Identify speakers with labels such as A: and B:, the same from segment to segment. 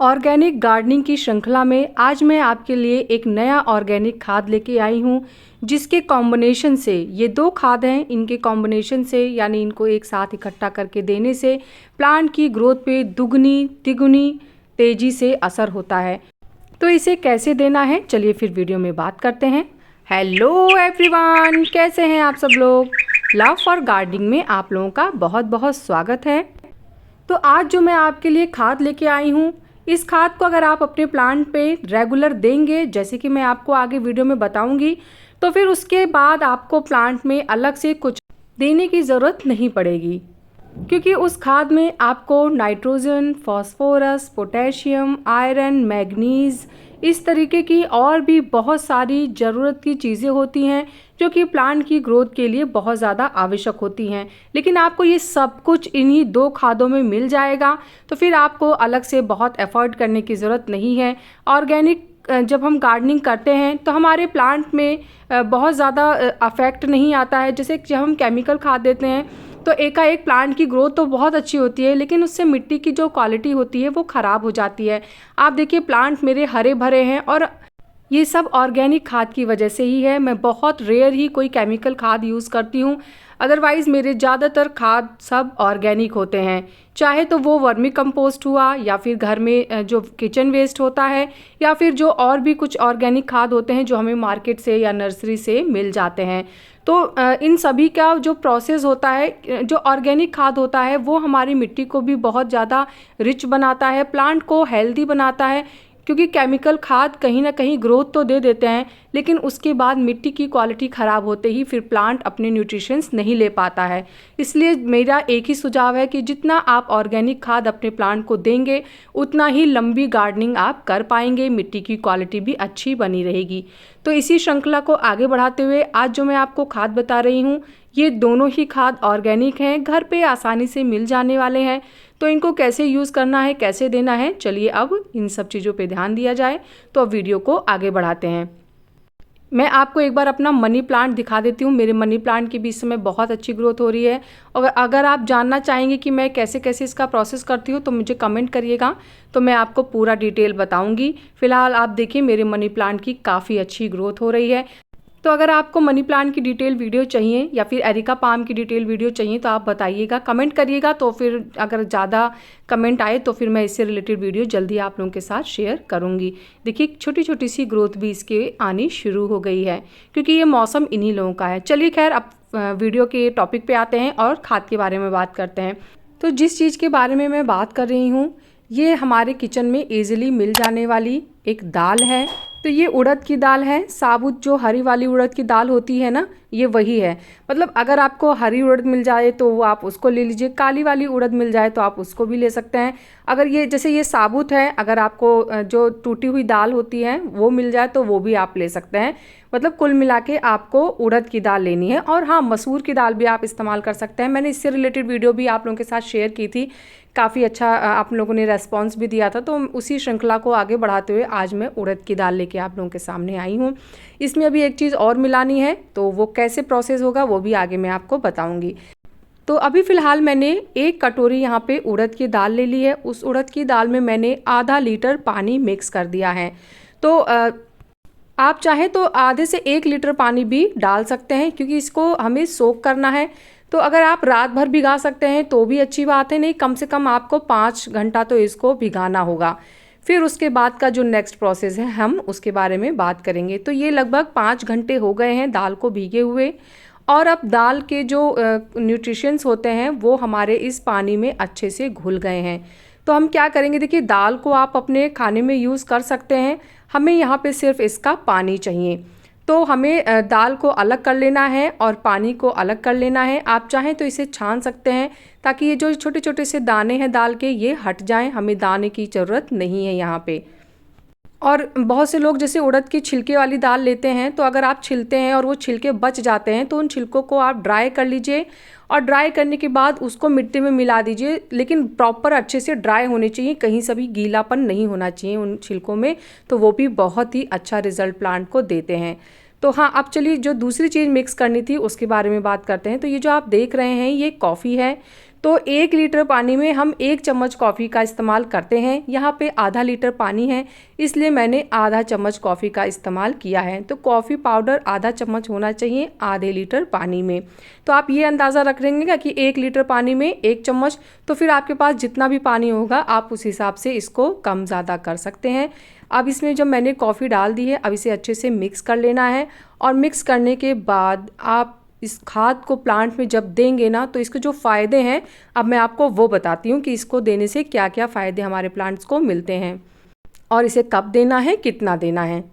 A: Organic gardening की श्रृंखला में आज मैं आपके लिए एक नया ऑर्गेनिक खाद लेके आई हूँ, जिसके कॉम्बिनेशन से ये दो खाद हैं, इनके कॉम्बिनेशन से यानी इनको एक साथ इकट्ठा करके देने से प्लांट की ग्रोथ पे दुगनी तिगुनी तेज़ी से असर होता है। तो इसे कैसे देना है, चलिए फिर वीडियो में बात करते हैं। हेलो एवरीवन, कैसे हैं आप सब लोग। लव फॉर गार्डनिंग में आप लोगों का बहुत बहुत स्वागत है। तो आज जो मैं आपके लिए खाद लेके आई हूँ, इस खाद को अगर आप अपने प्लांट पे रेगुलर देंगे, जैसे कि मैं आपको आगे वीडियो में बताऊंगी, तो फिर उसके बाद आपको प्लांट में अलग से कुछ देने की ज़रूरत नहीं पड़ेगी, क्योंकि उस खाद में आपको nitrogen, phosphorus, potassium, iron, manganese, इस तरीके की और भी बहुत सारी ज़रूरत की चीज़ें होती हैं जो कि प्लांट की ग्रोथ के लिए बहुत ज़्यादा आवश्यक होती हैं। लेकिन आपको ये सब कुछ इन्हीं दो खादों में मिल जाएगा, तो फिर आपको अलग से बहुत एफर्ट करने की ज़रूरत नहीं है। ऑर्गेनिक जब हम गार्डनिंग करते हैं तो हमारे प्लांट में बहुत ज़्यादा अफेक्ट नहीं आता है। जैसे जब हम केमिकल खाद देते हैं तो एकाएक प्लांट की ग्रोथ तो बहुत अच्छी होती है, लेकिन उससे मिट्टी की जो क्वालिटी होती है वो ख़राब हो जाती है। आप देखिए प्लांट मेरे हरे भरे हैं, और ये सब ऑर्गेनिक खाद की वजह से ही है। मैं बहुत रेयर ही कोई केमिकल खाद यूज़ करती हूँ, अदरवाइज़ मेरे ज़्यादातर खाद सब ऑर्गेनिक होते हैं। चाहे तो वो वर्मी कंपोस्ट हुआ, या फिर घर में जो किचन वेस्ट होता है, या फिर जो और भी कुछ ऑर्गेनिक खाद होते हैं जो हमें मार्केट से या नर्सरी से मिल जाते हैं। तो इन सभी का जो प्रोसेस होता है, जो ऑर्गेनिक खाद होता है, वो हमारी मिट्टी को भी बहुत ज़्यादा रिच बनाता है, प्लांट को हेल्दी बनाता है। क्योंकि केमिकल खाद कहीं ना कहीं ग्रोथ तो दे देते हैं, लेकिन उसके बाद मिट्टी की क्वालिटी ख़राब होते ही फिर प्लांट अपने न्यूट्रिशंस नहीं ले पाता है। इसलिए मेरा एक ही सुझाव है कि जितना आप ऑर्गेनिक खाद अपने प्लांट को देंगे, उतना ही लंबी गार्डनिंग आप कर पाएंगे, मिट्टी की क्वालिटी भी अच्छी बनी रहेगी। तो इसी श्रृंखला को आगे बढ़ाते हुए आज जो मैं आपको खाद बता रही हूँ, ये दोनों ही खाद ऑर्गेनिक हैं, घर पे आसानी से मिल जाने वाले हैं। तो इनको कैसे यूज़ करना है, कैसे देना है, चलिए अब इन सब चीज़ों पे ध्यान दिया जाए। तो अब वीडियो को आगे बढ़ाते हैं। मैं आपको एक बार अपना मनी प्लांट दिखा देती हूँ। मेरे मनी प्लांट की भी इस समय बहुत अच्छी ग्रोथ हो रही है, और अगर आप जानना चाहेंगे कि मैं कैसे कैसे इसका प्रोसेस करती हूँ तो मुझे कमेंट करिएगा, तो मैं आपको पूरा डिटेल बताऊँगी। फिलहाल आप देखिए मेरे मनी प्लांट की काफ़ी अच्छी ग्रोथ हो रही है। तो अगर आपको मनी प्लांट की डिटेल वीडियो चाहिए या फिर एरिका पाम की डिटेल वीडियो चाहिए तो आप बताइएगा, कमेंट करिएगा। तो फिर अगर ज़्यादा कमेंट आए तो फिर मैं इससे रिलेटेड वीडियो जल्दी आप लोगों के साथ शेयर करूंगी। देखिए छोटी छोटी सी ग्रोथ भी इसके आनी शुरू हो गई है, क्योंकि ये मौसम इन्हीं लोगों का है। चलिए खैर, अब वीडियो के टॉपिक पे आते हैं और खाद के बारे में बात करते हैं। तो जिस चीज़ के बारे में मैं बात कर रही हूँ, ये हमारे किचन में ईजिली मिल जाने वाली एक दाल है। तो ये उड़द की दाल है, साबुत जो हरी वाली उड़द की दाल होती है ना, ये वही है। मतलब अगर आपको हरी उड़द मिल जाए तो वो आप उसको ले लीजिए, काली वाली उड़द मिल जाए तो आप उसको भी ले सकते हैं। अगर ये जैसे ये साबुत है, अगर आपको जो टूटी हुई दाल होती है वो मिल जाए तो वो भी आप ले सकते हैं। मतलब कुल मिला के आपको उड़द की दाल लेनी है। और हाँ, मसूर की दाल भी आप इस्तेमाल कर सकते हैं। मैंने इससे रिलेटेड वीडियो भी आप लोगों के साथ शेयर की थी, काफ़ी अच्छा आप लोगों ने रेस्पॉन्स भी दिया था। तो उसी श्रृंखला को आगे बढ़ाते हुए आज मैं उड़द की दाल लेके आप लोगों के सामने आई हूँ। इसमें अभी एक चीज़ और मिलानी है, तो वो कैसे प्रोसेस होगा वो भी आगे मैं आपको बताऊँगी। तो अभी फ़िलहाल मैंने 1 कटोरी यहाँ पे उड़द की दाल ले ली है। उस उड़द की दाल में मैंने आधा लीटर पानी मिक्स कर दिया है। तो आप चाहे तो आधे से 1 लीटर पानी भी डाल सकते हैं, क्योंकि इसको हमें सोक करना है। तो अगर आप रात भर भिगा सकते हैं तो भी अच्छी बात है, नहीं कम से कम आपको 5 घंटा तो इसको भिगाना होगा। फिर उसके बाद का जो नेक्स्ट प्रोसेस है हम उसके बारे में बात करेंगे। तो ये लगभग 5 घंटे हो गए हैं दाल को भीगे हुए, और अब दाल के जो न्यूट्रिशंस होते हैं वो हमारे इस पानी में अच्छे से घुल गए हैं। तो हम क्या करेंगे, देखिए दाल को आप अपने खाने में यूज़ कर सकते हैं, हमें यहाँ पे सिर्फ इसका पानी चाहिए। तो हमें दाल को अलग कर लेना है और पानी को अलग कर लेना है। आप चाहें तो इसे छान सकते हैं, ताकि ये जो छोटे छोटे से दाने हैं दाल के ये हट जाएं, हमें दाने की ज़रूरत नहीं है यहाँ पे। और बहुत से लोग जैसे उड़द की छिलके वाली दाल लेते हैं, तो अगर आप छिलते हैं और वो छिलके बच जाते हैं तो उन छिलकों को आप ड्राई कर लीजिए, और ड्राई करने के बाद उसको मिट्टी में मिला दीजिए। लेकिन प्रॉपर अच्छे से ड्राई होने चाहिए, कहीं से भी गीलापन नहीं होना चाहिए उन छिलकों में, तो वो भी बहुत ही अच्छा रिजल्ट प्लांट को देते हैं। तो हाँ, अब चलिए जो दूसरी चीज़ मिक्स करनी थी उसके बारे में बात करते हैं। तो ये जो आप देख रहे हैं ये कॉफ़ी है। तो 1 लीटर पानी में हम 1 चम्मच कॉफ़ी का इस्तेमाल करते हैं। यहाँ पे आधा लीटर पानी है, इसलिए मैंने आधा चम्मच कॉफ़ी का इस्तेमाल किया है। तो कॉफ़ी पाउडर आधा चम्मच होना चाहिए आधे लीटर पानी में। तो आप ये अंदाज़ा रख लेंगे कि 1 लीटर पानी में 1 चम्मच, तो फिर आपके पास जितना भी पानी होगा आप उस हिसाब से इसको कम ज़्यादा कर सकते हैं। अब इसमें जब मैंने कॉफ़ी डाल दी है, अब इसे अच्छे से मिक्स कर लेना है। और मिक्स करने के बाद आप इस खाद को प्लांट में जब देंगे ना, तो इसके जो फ़ायदे हैं अब मैं आपको वो बताती हूँ कि इसको देने से क्या क्या फ़ायदे हमारे प्लांट्स को मिलते हैं और इसे कब देना है, कितना देना है।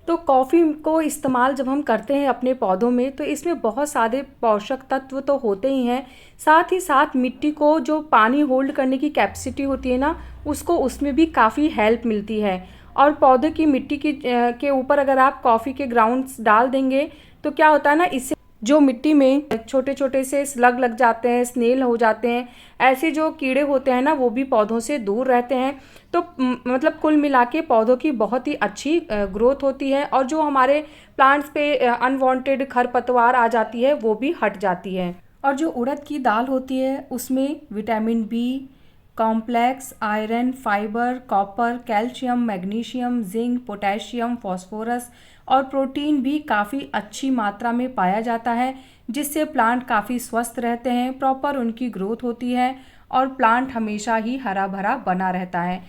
A: तो कॉफ़ी को इस्तेमाल जब हम करते हैं अपने पौधों में, तो इसमें बहुत सारे पोषक तत्व तो होते ही हैं, साथ ही साथ मिट्टी को जो पानी होल्ड करने की कैपेसिटी होती है ना, उसको उसमें भी काफ़ी हेल्प मिलती है। और पौधे की मिट्टी की के ऊपर अगर आप कॉफ़ी के ग्राउंड्स डाल देंगे तो क्या होता है ना, इससे जो मिट्टी में छोटे छोटे से स्लग लग जाते हैं, स्नेल हो जाते हैं, ऐसे जो कीड़े होते हैं ना, वो भी पौधों से दूर रहते हैं। तो मतलब कुल मिला के पौधों की बहुत ही अच्छी ग्रोथ होती है और जो हमारे प्लांट्स पे अनवांटेड खरपतवार आ जाती है वो भी हट जाती है। और जो उड़द की दाल होती है उसमें vitamin B, complex, iron, fibre, copper, calcium, magnesium, zinc, potassium, phosphorus और प्रोटीन भी काफ़ी अच्छी मात्रा में पाया जाता है, जिससे प्लांट काफ़ी स्वस्थ रहते हैं, प्रॉपर उनकी ग्रोथ होती है और प्लांट हमेशा ही हरा भरा बना रहता है।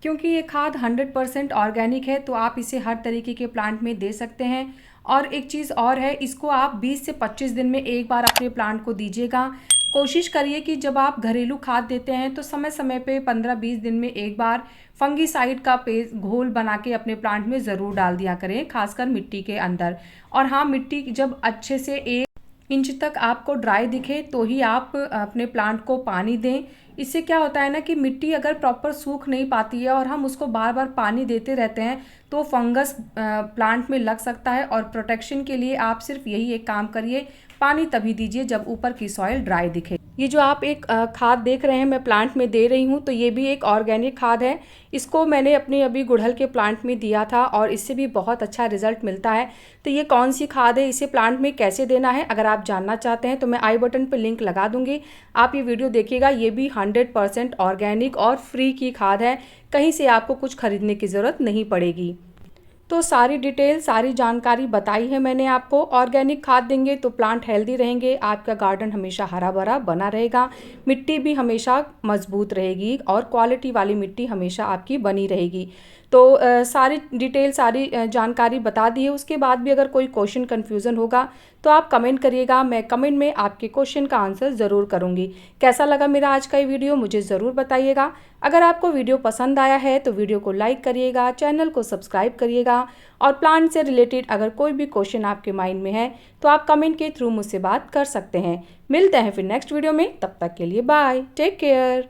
A: क्योंकि ये खाद 100% ऑर्गेनिक है, तो आप इसे हर तरीके के प्लांट में दे सकते हैं। और एक चीज़ और है, इसको आप 20 से 25 दिन में एक बार अपने प्लांट को दीजिएगा। कोशिश करिए कि जब आप घरेलू खाद देते हैं तो समय समय पे 15-20 दिन में एक बार फंगीसाइड का पेस्ट घोल बना के अपने प्लांट में ज़रूर डाल दिया करें, खासकर मिट्टी के अंदर। और हाँ, मिट्टी जब अच्छे से 1 इंच तक आपको ड्राई दिखे तो ही आप अपने प्लांट को पानी दें। इससे क्या होता है ना कि मिट्टी अगर प्रॉपर सूख नहीं पाती है और हम उसको बार बार पानी देते रहते हैं तो फंगस प्लांट में लग सकता है। और प्रोटेक्शन के लिए आप सिर्फ यही एक काम करिए, पानी तभी दीजिए जब ऊपर की सॉइल ड्राई दिखे। ये जो आप एक खाद देख रहे हैं मैं प्लांट में दे रही हूँ, तो ये भी एक ऑर्गेनिक खाद है। इसको मैंने अपने अभी गुड़हल के प्लांट में दिया था और इससे भी बहुत अच्छा रिजल्ट मिलता है। तो ये कौन सी खाद है, इसे प्लांट में कैसे देना है, अगर आप जानना चाहते हैं तो मैं आई बटन पर लिंक लगा दूंगी, आप ये वीडियो देखिएगा। ये भी 100% ऑर्गेनिक और फ्री की खाद है, कहीं से आपको कुछ खरीदने की ज़रूरत नहीं पड़ेगी। तो सारी डिटेल, सारी जानकारी बताई है मैंने आपको। ऑर्गेनिक खाद देंगे तो प्लांट हेल्दी रहेंगे, आपका गार्डन हमेशा हरा भरा बना रहेगा, मिट्टी भी हमेशा मजबूत रहेगी और क्वालिटी वाली मिट्टी हमेशा आपकी बनी रहेगी। तो सारी डिटेल, सारी जानकारी बता दी है। उसके बाद भी अगर कोई क्वेश्चन कन्फ्यूज़न होगा तो आप कमेंट करिएगा, मैं कमेंट में आपके क्वेश्चन का आंसर ज़रूर करूँगी। कैसा लगा मेरा आज का ये वीडियो मुझे ज़रूर बताइएगा। अगर आपको वीडियो पसंद आया है तो वीडियो को लाइक करिएगा, चैनल को सब्सक्राइब करिएगा और प्लांट से रिलेटेड अगर कोई भी क्वेश्चन आपके माइंड में है तो आप कमेंट के थ्रू मुझसे बात कर सकते हैं। मिलते हैं फिर नेक्स्ट वीडियो में, तब तक के लिए बाय, टेक केयर।